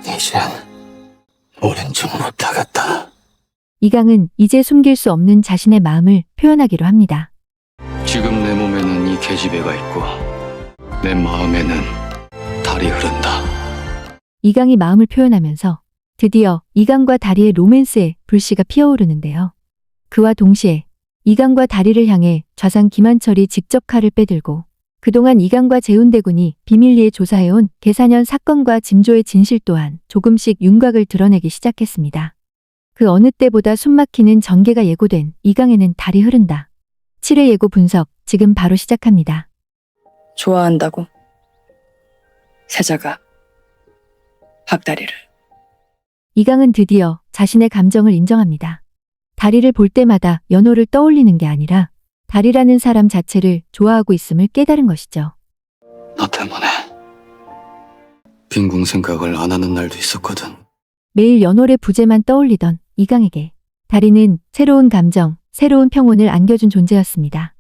이젠 오른쪽 못하겠다. 이강은 이제 숨길 수 없는 자신의 마음을 표현하기로 합니다. 지금 내 몸에는 이 계집애가 있고 내 마음에는 달이 흐른다. 이강이 마음을 표현하면서 드디어 이강과 다리의 로맨스에 불씨가 피어오르는데요. 그와 동시에 이강과 다리를 향해 좌상 김한철이 직접 칼을 빼들고 그동안 이강과 재훈대군이 비밀리에 조사해온 계사년 사건과 징조의 진실 또한 조금씩 윤곽을 드러내기 시작했습니다. 그 어느 때보다 숨막히는 전개가 예고된 이강에는 달이 흐른다. 7회 예고 분석 지금 바로 시작합니다. 좋아한다고. 세자가 박다리를. 이강은 드디어 자신의 감정을 인정합니다. 다리를 볼 때마다 연호를 떠올리는 게 아니라 다리라는 사람 자체를 좋아하고 있음을 깨달은 것이죠. 너 때문에 빈궁 생각을 안 하는 날도 있었거든. 매일 연월의 부재만 떠올리던 이강에게 다리는 새로운 감정, 새로운 평온을 안겨준 존재였습니다.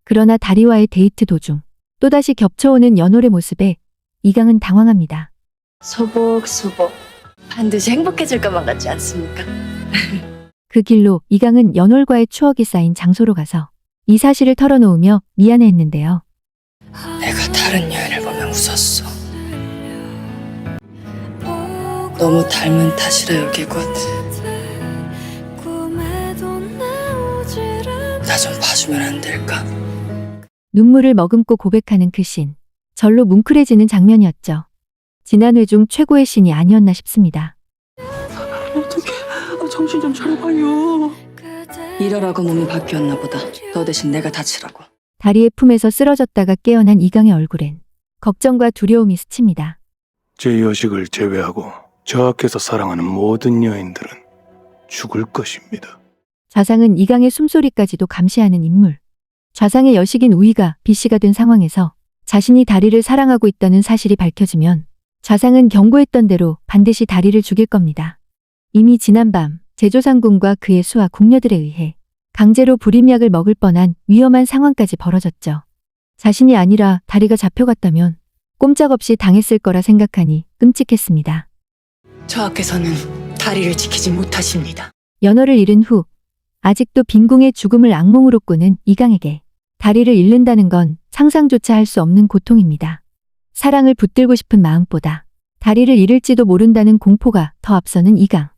그러나 다리와의 데이트 도중 또다시 겹쳐오는 연월의 모습에 이강은 당황합니다. 소복소복 반드시 행복해질 것만 같지 않습니까? 그 길로 이강은 연월과의 추억이 쌓인 장소로 가서 이 사실을 털어놓으며 미안해했는데요. 내가 다른 여인을 보면 웃었어. 너무 닮은 탓이라 여기거든. 나 좀 봐주면 안 될까? 눈물을 머금고 고백하는 그 씬. 절로 뭉클해지는 장면이었죠. 지난 회 중 최고의 씬이 아니었나 싶습니다. 어떡해. 정신 좀 차려봐요. 이러라고 몸이 바뀌었나 보다. 너 대신 내가 다치라고. 다리의 품에서 쓰러졌다가 깨어난 이강의 얼굴엔 걱정과 두려움이 스칩니다. 제 여식을 제외하고 저 앞에서 사랑하는 모든 여인들은 죽을 것입니다. 좌상은 이강의 숨소리까지도 감시하는 인물. 좌상의 여식인 우희가 비씨가 된 상황에서 자신이 다리를 사랑하고 있다는 사실이 밝혀지면 좌상은 경고했던 대로 반드시 다리를 죽일 겁니다. 이미 지난밤 제조상군과 그의 수하 궁녀들에 의해 강제로 불임약을 먹을 뻔한 위험한 상황까지 벌어졌죠. 자신이 아니라 다리가 잡혀갔다면 꼼짝없이 당했을 거라 생각하니 끔찍했습니다. 저 앞에서는 다리를 지키지 못하십니다. 연호를 잃은 후 아직도 빈궁의 죽음을 악몽으로 꾸는 이강에게 다리를 잃는다는 건 상상조차 할 수 없는 고통입니다. 사랑을 붙들고 싶은 마음보다 다리를 잃을지도 모른다는 공포가 더 앞서는 이강.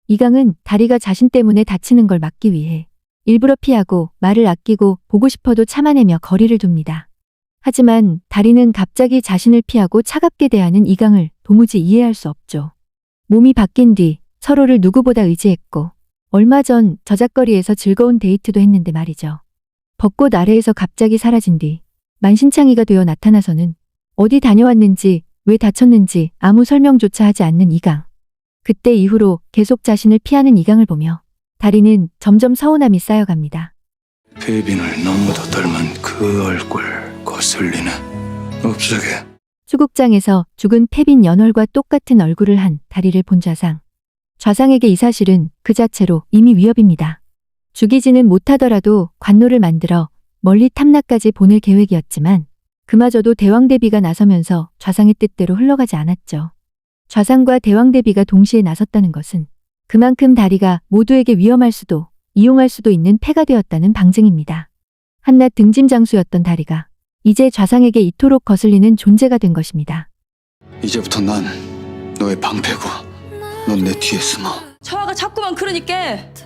이강은 다리가 자신 때문에 다치는 걸 막기 위해 일부러 피하고 말을 아끼고 보고 싶어도 참아내며 거리를 둡니다. 하지만 다리는 갑자기 자신을 피하고 차갑게 대하는 이강을 도무지 이해할 수 없죠. 몸이 바뀐 뒤 서로를 누구보다 의지했고 얼마 전 저작거리에서 즐거운 데이트도 했는데 말이죠. 벚꽃 아래에서 갑자기 사라진 뒤 만신창이가 되어 나타나서는 어디 다녀왔는지 왜 다쳤는지 아무 설명조차 하지 않는 이강. 그때 이후로 계속 자신을 피하는 이강을 보며 다리는 점점 서운함이 쌓여갑니다. 베빈을 너무도 닮은 그 얼굴 거슬리네. 없애게. 수국장에서 죽은 패빈 연월과 똑같은 얼굴을 한 다리를 본 좌상. 좌상에게 이 사실은 그 자체로 이미 위협입니다. 죽이지는 못하더라도 관노를 만들어 멀리 탐나까지 보낼 계획이었지만 그마저도 대왕대비가 나서면서 좌상의 뜻대로 흘러가지 않았죠. 좌상과 대왕대비가 동시에 나섰다는 것은 그만큼 다리가 모두에게 위험할 수도 이용할 수도 있는 패가 되었다는 방증입니다. 한낱 등짐장수였던 다리가 이제 좌상에게 이토록 거슬리는 존재가 된 것입니다. 이제부터 난 너의 방패고 넌 내 뒤에 숨어. 저아가 자꾸만 그러니까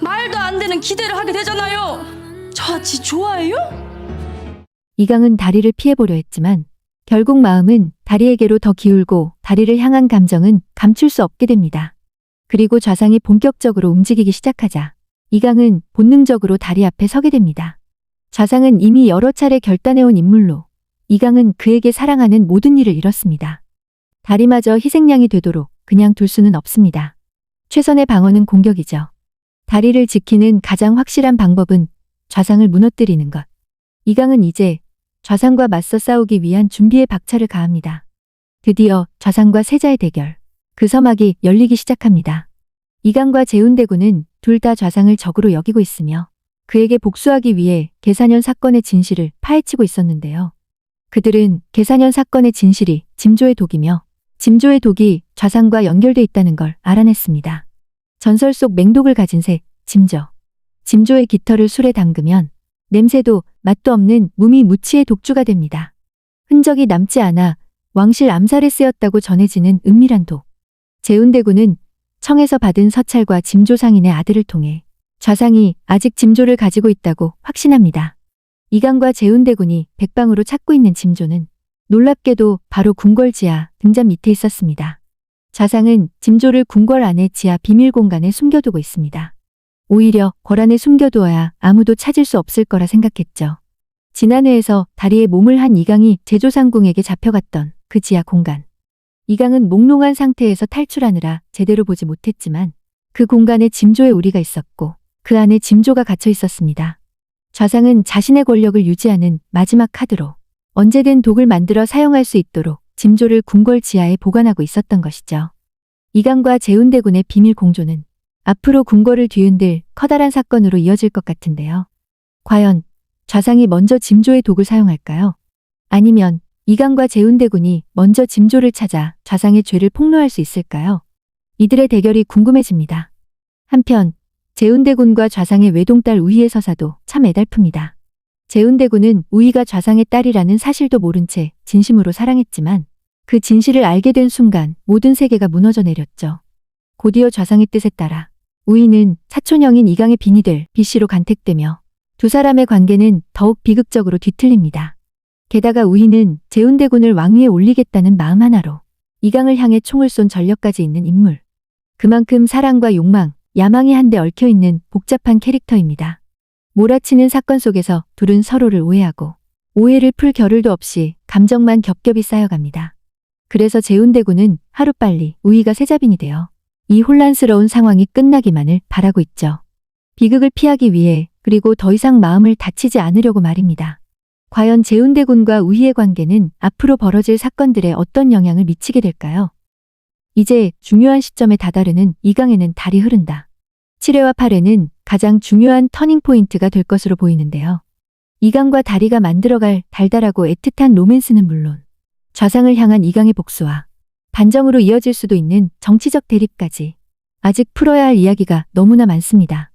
말도 안 되는 기대를 하게 되잖아요. 저아 지 좋아해요? 이강은 다리를 피해보려 했지만 결국 마음은 다리에게로 더 기울고 다리를 향한 감정은 감출 수 없게 됩니다. 그리고 좌상이 본격적으로 움직이기 시작하자 이강은 본능적으로 다리 앞에 서게 됩니다. 좌상은 이미 여러 차례 결단해온 인물로 이강은 그에게 사랑하는 모든 일을 잃었습니다. 다리마저 희생양이 되도록 그냥 둘 수는 없습니다. 최선의 방어는 공격이죠. 다리를 지키는 가장 확실한 방법은 좌상을 무너뜨리는 것. 이강은 이제 좌상과 맞서 싸우기 위한 준비에 박차를 가합니다. 드디어 좌상과 세자의 대결. 그 서막이 열리기 시작합니다. 이강과 재훈대군은 둘 다 좌상을 적으로 여기고 있으며 그에게 복수하기 위해 계사년 사건의 진실을 파헤치고 있었는데요. 그들은 계사년 사건의 진실이 징조의 독이며 짐조의 독이 좌상과 연결돼 있다는 걸 알아냈습니다. 전설 속 맹독을 가진 새, 짐조. 짐조의 깃털을 술에 담그면 냄새도 맛도 없는 무미무치의 독주가 됩니다. 흔적이 남지 않아 왕실 암살에 쓰였다고 전해지는 은밀한 독. 제운대군은 청에서 받은 서찰과 짐조 상인의 아들을 통해 좌상이 아직 짐조를 가지고 있다고 확신합니다. 이강과 제운대군이 백방으로 찾고 있는 짐조는 놀랍게도 바로 궁궐 지하 등잔 밑에 있었습니다. 좌상은 짐조를 궁궐 안의 지하 비밀 공간에 숨겨두고 있습니다. 오히려 궐 안에 숨겨두어야 아무도 찾을 수 없을 거라 생각했죠. 지난 회에서 다리에 몸을 한 이강이 제조상궁에게 잡혀갔던 그 지하 공간. 이강은 몽롱한 상태에서 탈출하느라 제대로 보지 못했지만 그 공간에 짐조의 우리가 있었고 그 안에 짐조가 갇혀 있었습니다. 좌상은 자신의 권력을 유지하는 마지막 카드로 언제든 독을 만들어 사용할 수 있도록 짐조를 궁궐 지하에 보관하고 있었던 것이죠. 이강과 제운대군의 비밀 공조는 앞으로 궁궐을 뒤흔들 커다란 사건으로 이어질 것 같은데요. 과연 좌상이 먼저 짐조의 독을 사용할까요? 아니면 이강과 제운대군이 먼저 짐조를 찾아 좌상의 죄를 폭로할 수 있을까요? 이들의 대결이 궁금해집니다. 한편 제운대군과 좌상의 외동딸 우희의 서사도 참 애달픕니다. 제운대군은 우희가 좌상의 딸이라는 사실도 모른 채 진심으로 사랑했지만 그 진실을 알게 된 순간 모든 세계가 무너져 내렸죠. 곧이어 좌상의 뜻에 따라 우희는 사촌형인 이강의 빈이 될 비씨로 간택되며 두 사람의 관계는 더욱 비극적으로 뒤틀립니다. 게다가 우희는 제운대군을 왕위에 올리겠다는 마음 하나로 이강을 향해 총을 쏜 전력까지 있는 인물. 그만큼 사랑과 욕망, 야망이 한데 얽혀있는 복잡한 캐릭터입니다. 몰아치는 사건 속에서 둘은 서로를 오해하고 오해를 풀 겨를도 없이 감정만 겹겹이 쌓여갑니다. 그래서 제운대군은 하루빨리 우희가 세자빈이 되어 이 혼란스러운 상황이 끝나기만을 바라고 있죠. 비극을 피하기 위해 그리고 더 이상 마음을 다치지 않으려고 말입니다. 과연 제운대군과 우희의 관계는 앞으로 벌어질 사건들에 어떤 영향을 미치게 될까요? 이제 중요한 시점에 다다르는 이강에는 달이 흐른다. 7회와 8회는 가장 중요한 터닝포인트가 될 것으로 보이는데요. 이강과 다리가 만들어갈 달달하고 애틋한 로맨스는 물론 좌상을 향한 이강의 복수와 반정으로 이어질 수도 있는 정치적 대립까지 아직 풀어야 할 이야기가 너무나 많습니다.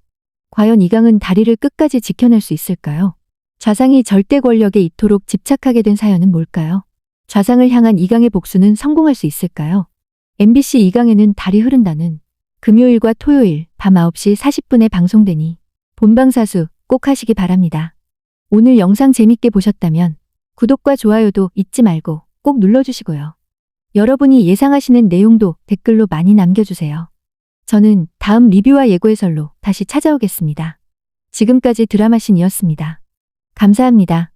과연 이강은 다리를 끝까지 지켜낼 수 있을까요? 좌상이 절대 권력에 이토록 집착하게 된 사연은 뭘까요? 좌상을 향한 이강의 복수는 성공할 수 있을까요? MBC 이강에는 달이 흐른다는 금요일과 토요일 밤 9시 40분에 방송되니 본방사수 꼭 하시기 바랍니다. 오늘 영상 재밌게 보셨다면 구독과 좋아요도 잊지 말고 꼭 눌러주시고요. 여러분이 예상하시는 내용도 댓글로 많이 남겨주세요. 저는 다음 리뷰와 예고 해설로 다시 찾아오겠습니다. 지금까지 드라마신이었습니다. 감사합니다.